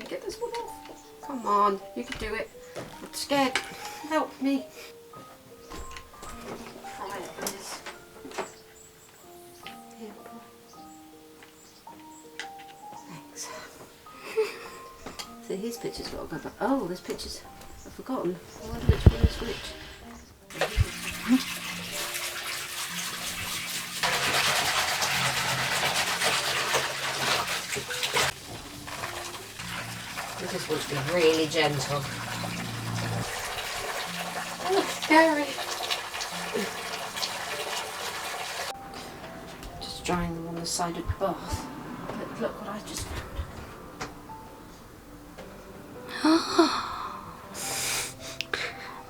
Can you get this one off? Come on, you can do it. I'm scared. Help me. Right, Liz. Here. Thanks. So his picture's got to go back. Oh, there's pictures. I've forgotten. Which one is which? I just want to be really gentle. Oh, scary. Just drying them on the side of the bath. But look what I just found.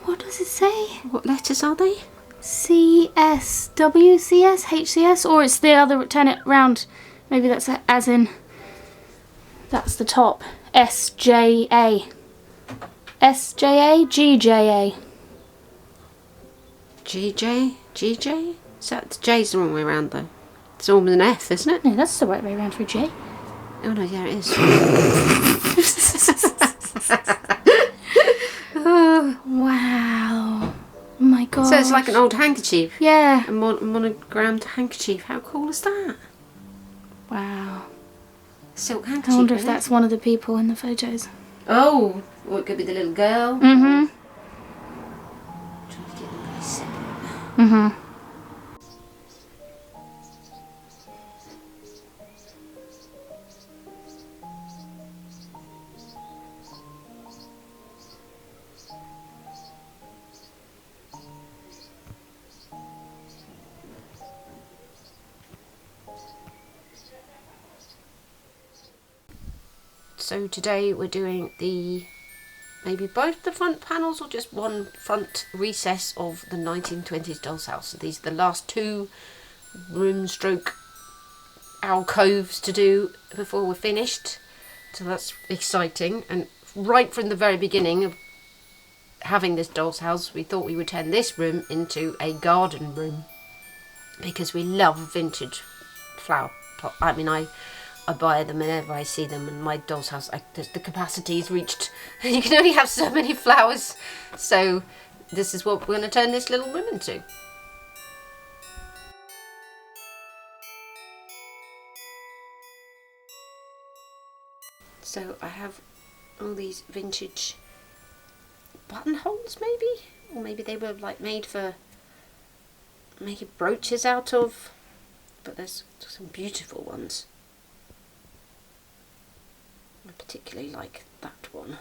What does it say? What letters are they? CS, WCS, HCS, or it's the other, turn it round. Maybe that's as in, that's the top. SJA. SJA, GJA. GJ? So that's J's the wrong way around though. It's all with an F, isn't it? No, that's the right way around for J. Oh no, yeah it is. Wow. Oh my god. So it's like an old handkerchief. Yeah. A monogrammed handkerchief. How cool is that? Wow. Silk handkerchief. I wonder if that's one of the people in the photos. Oh, or it could be the little girl. Mm-hmm. Trying to get them very separate. Mm-hmm. So today we're doing maybe both the front panels or just one front recess of the 1920s doll's house. So these are the last two room stroke alcoves to do before we're finished. So that's exciting. And right from the very beginning of having this doll's house, we thought we would turn this room into a garden room because we love vintage flower pot. I mean, I buy them whenever I see them, and my doll's house, the capacity is reached. You can only have so many flowers, so this is what we're going to turn this little room into. So I have all these vintage buttonholes, maybe, or maybe they were like made for making brooches out of, but there's some beautiful ones. I particularly like that one.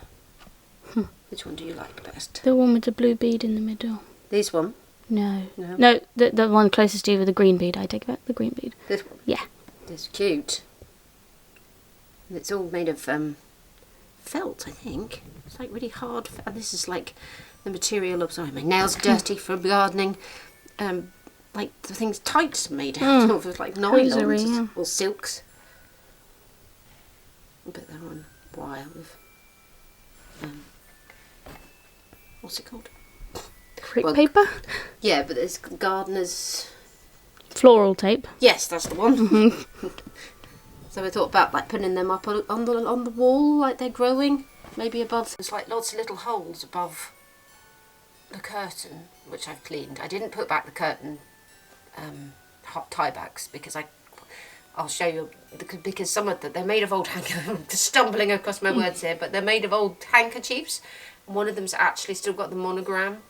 Which one do you like best? The one with the blue bead in the middle. This one? No, the one closest to you with the green bead. I take back the green bead. This one? Yeah. It's cute. And it's all made of felt, I think. It's like really hard. And this is like the material of, sorry, my nails are dirty from gardening. Like the things tights made out of, like nylons or silks. But they're on wire with, what's it called? Crepe paper? Yeah, but there's gardener's... Floral tape. Yes, that's the one. So I thought about like putting them up on the wall, like they're growing, maybe above. There's like lots of little holes above the curtain, which I've cleaned. I didn't put back the curtain hot tie backs because I'll show you, because some of them, they're made of old I'm stumbling across my words here, but they're made of old handkerchiefs. One of them's actually still got the monogram,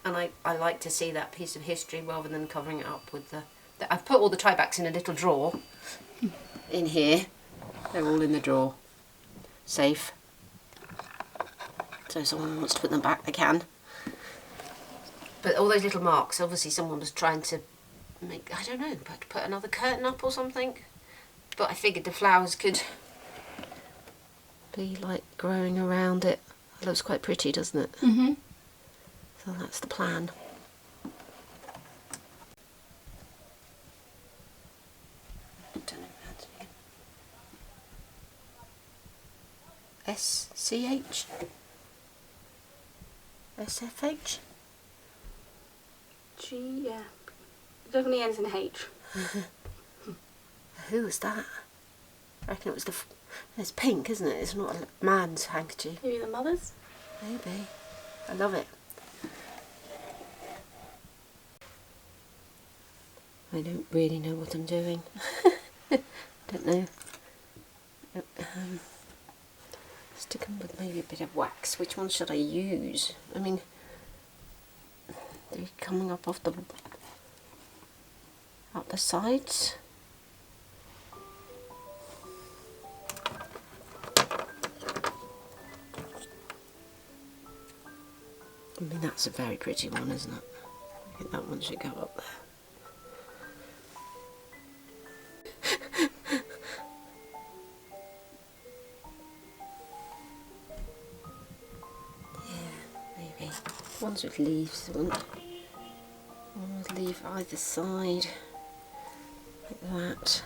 and I like to see that piece of history rather than covering it up with I've put all the tie backs in a little drawer in here. They're all in the drawer. Safe. So if someone wants to put them back, they can. But all those little marks, obviously someone was trying to make, I don't know, put another curtain up or something. But I figured the flowers could be like growing around it. It looks quite pretty, doesn't it? Mm-hmm. So that's the plan. SCH? SFH? G, yeah. It definitely ends in H. Who was that? I reckon it was It's pink, isn't it? It's not a man's handkerchief. Maybe the mother's? Maybe. I love it. I don't really know what I'm doing. Don't know. Stick them with maybe a bit of wax. Which one should I use? I mean, they're coming up off the sides. I mean, that's a very pretty one, isn't it? I think that one should go up there. Ones with leaves, one with leaf either side, like that,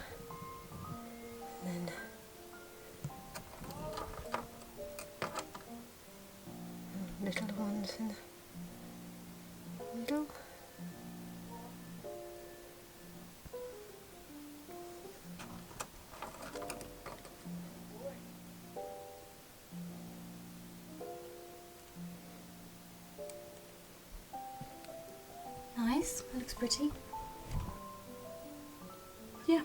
and then little ones in the middle. Nice, that looks pretty. Yeah.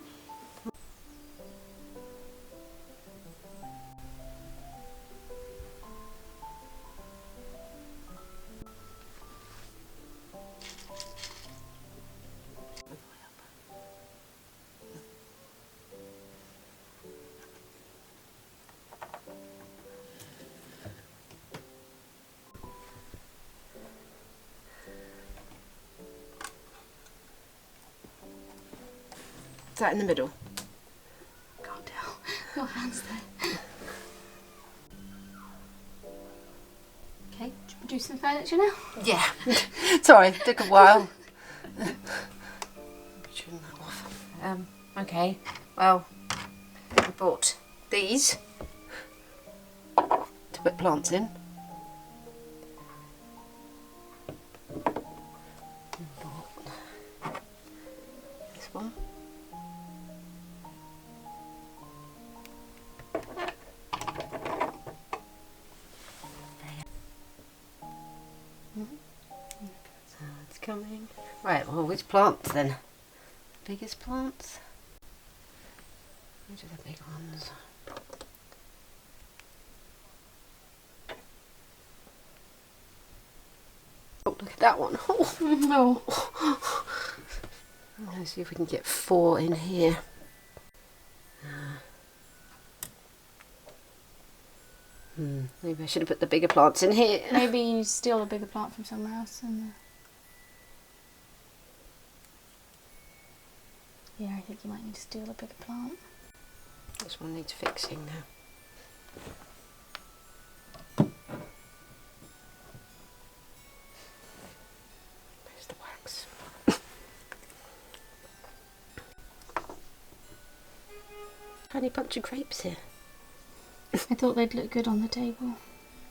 Is that in the middle? Can't tell. Your hands there. Okay, should we do some furniture now? Yeah. Sorry, it took a while. Trim that off. Okay. Well, I bought these to put plants in. And bought this one. So it's coming. Right, well, which plants then? Biggest plants? Which are the big ones? Oh, look at that one. No. Let's see if we can get 4 in here. Maybe I should have put the bigger plants in here. Maybe you need to steal a bigger plant from somewhere else. Yeah, I think you might need to steal a bigger plant. This one needs fixing now. Where's the wax? Tiny bunch of grapes here. I thought they'd look good on the table.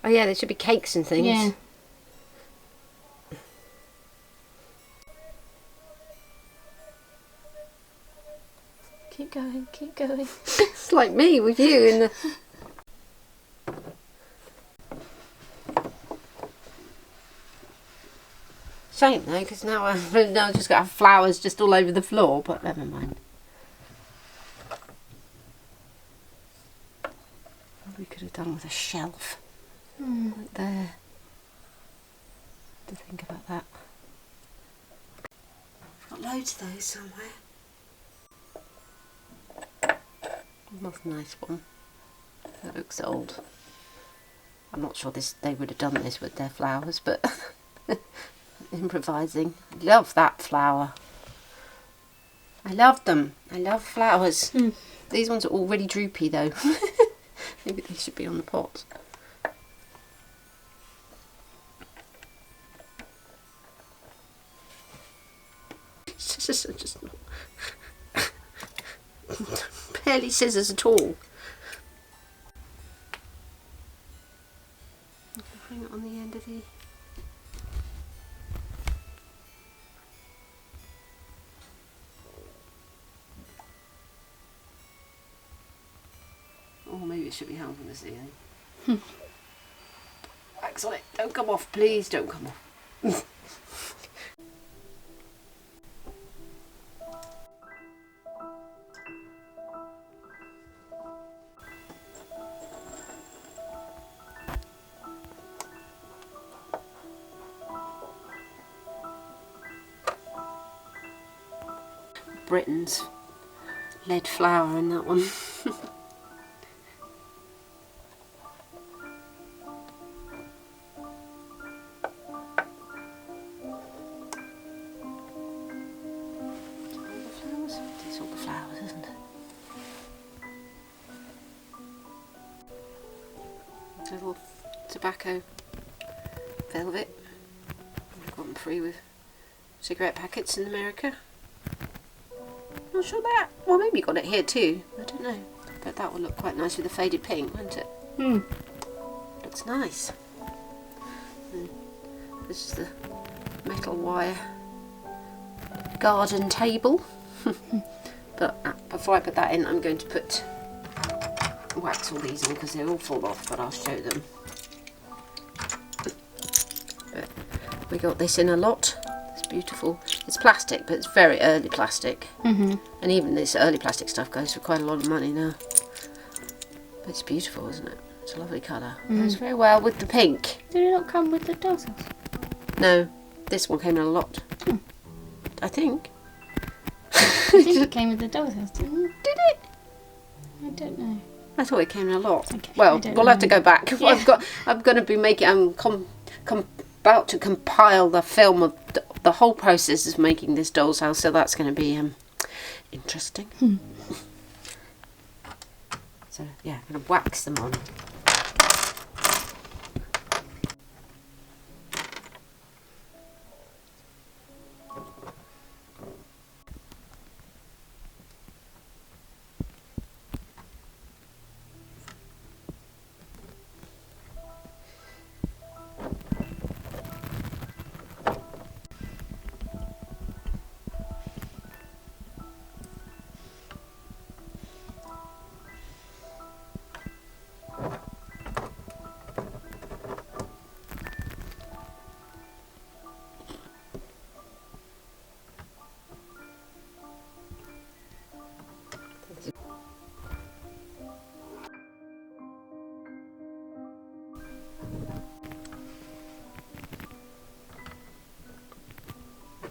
Oh yeah, there should be cakes and things. Yeah. Keep going, keep going. It's like me with you in the... Shame though, because now I've just got flowers just all over the floor, but never mind. We could have done with a shelf. Right there. To think about that. Got loads of those somewhere. That's a nice one. That looks old. I'm not sure they would have done this with their flowers, but improvising. I love that flower. I love them. I love flowers. These ones are already droopy though. Maybe they should be on the pot. Just not barely scissors at all. Bring it on the end of the... Oh, should be hung from the ceiling. Wax on it. Don't come off, please. Don't come off. Britain's lead flower in that one. It's all the flowers, isn't it? It's a little tobacco velvet. I've got them free with cigarette packets in America. Not sure that. Well, maybe you got it here too. I don't know. But that would look quite nice with the faded pink, wouldn't it? Hmm. Looks nice. And this is the metal wire garden table. But before I put that in, I'm going to wax all these in because they all fall off, but I'll show them. But we got this in a lot. It's beautiful. It's plastic, but it's very early plastic. And even this early plastic stuff goes for quite a lot of money now. But it's beautiful, isn't it? It's a lovely colour. Goes very well with the pink. Did it not come with the doll's house? No, this one came in a lot. I think. I think it came with the doll's house, didn't it? Did it? I don't know. I thought it came in a lot. Okay, Well, I don't we'll know. have to go back. Yeah. I'm going to be making. I'm about to compile the film of the whole process of making this doll's house, so that's going to be interesting. So yeah, I'm going to wax them on.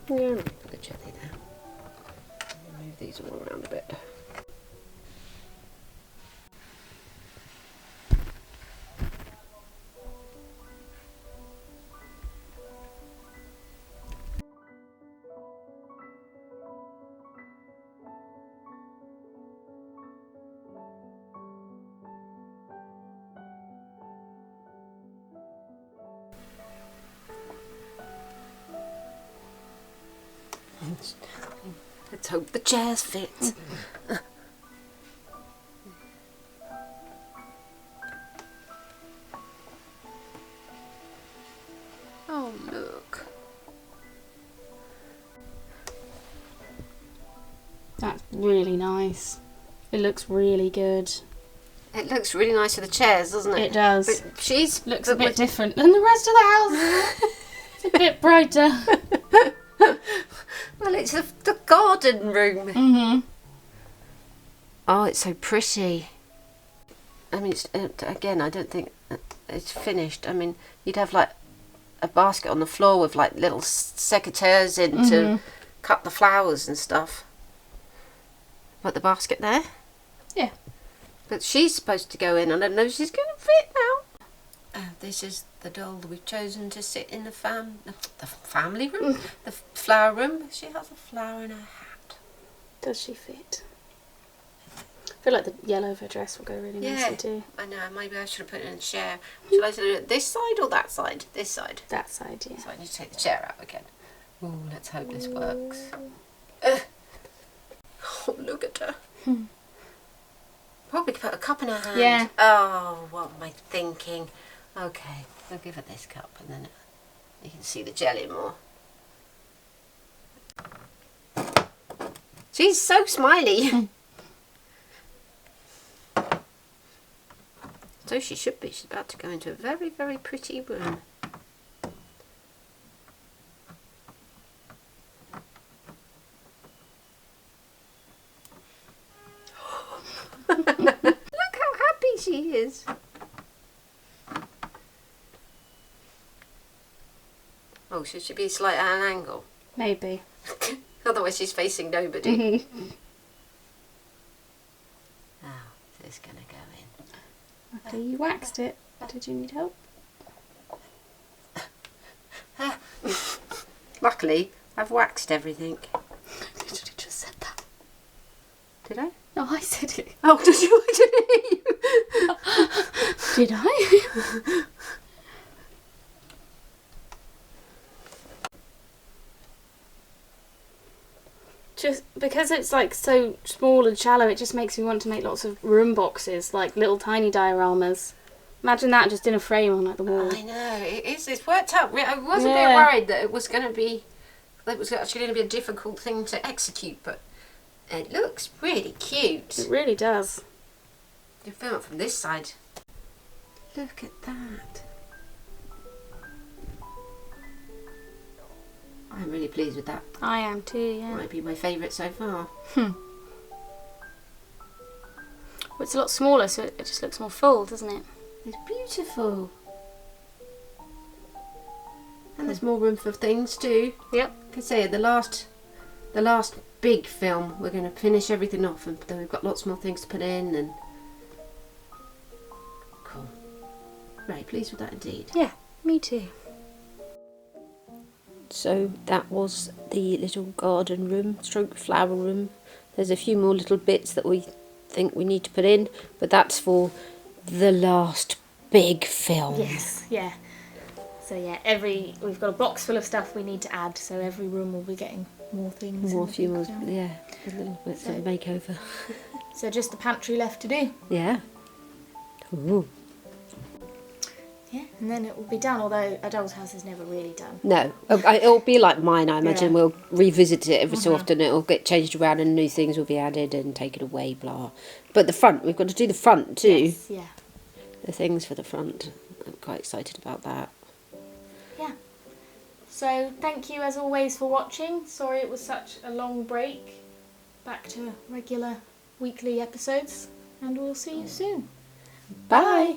Yeah, put the jelly there. Move these all around a bit. Let's hope the chairs fit. Oh, look. That's really nice. It looks really good. It looks really nice with the chairs, doesn't it? It does. But she's Looks a bit different than the rest of the house. It's a bit brighter. Well, it's the garden room. Oh, it's so pretty. I mean, again, I don't think it's finished. I mean, you'd have like a basket on the floor with like little secateurs in to cut the flowers and stuff. Put the basket there. Yeah. But she's supposed to go in. I don't know if she's going to fit now. This is the doll that we've chosen to sit in the family room, the flower room. She has a flower in her hat. Does she fit? I feel like the yellow of her dress will go really nicely too. I know. Maybe I should have put it in a chair. Should I do it this side or that side? This side. That side, yeah. So I need to take the chair out again. Ooh, let's hope this works. Oh, look at her. Probably put a cup in her hand. Yeah. Oh, what am I thinking? Okay, I'll give her this cup and then you can see the jelly more. She's so smiley. So she should be. She's about to go into a very, very pretty room. Look how happy she is. Oh, should she be slight at an angle? Maybe. Otherwise she's facing nobody. Now, this is going to go in. After you waxed it, did you need help? Luckily, I've waxed everything. I literally just said that. Did I? No, I said it. Oh, did you? I didn't hear you. Did I? Just because it's like so small and shallow, it just makes me want to make lots of room boxes, like little tiny dioramas. Imagine that just in a frame on like the wall. I know, it's worked out. I was a bit Yeah. worried that it was going to be, that it was actually going to be a difficult thing to execute, but it looks really cute. It really does. You film it from this side. Look at that. I'm really pleased with that. I am too, yeah. Might be my favourite so far. Well, it's a lot smaller, so it just looks more full, doesn't it? It's beautiful. And there's more room for things too. Yep. Like I say, the last big film, we're going to finish everything off, and then we've got lots more things to put in. And cool. Very pleased with that indeed. Yeah, me too. So that was the little garden room, stroke flower room. There's a few more little bits that we think we need to put in, but that's for the last big film. Yes, yeah. So yeah, we've got a box full of stuff we need to add, so every room will be getting more things. More, few more, down. yeah, a little bit of a makeover. So just the pantry left to do. Yeah. Ooh. Yeah, and then it will be done, although a doll's house is never really done. No, it'll be like mine, I imagine. Yeah. We'll revisit it every so often. It'll get changed around and new things will be added and taken away, blah. But the front, we've got to do the front too. Yes, yeah. The things for the front. I'm quite excited about that. Yeah. So thank you as always for watching. Sorry it was such a long break. Back to regular weekly episodes, and we'll see you soon. Bye.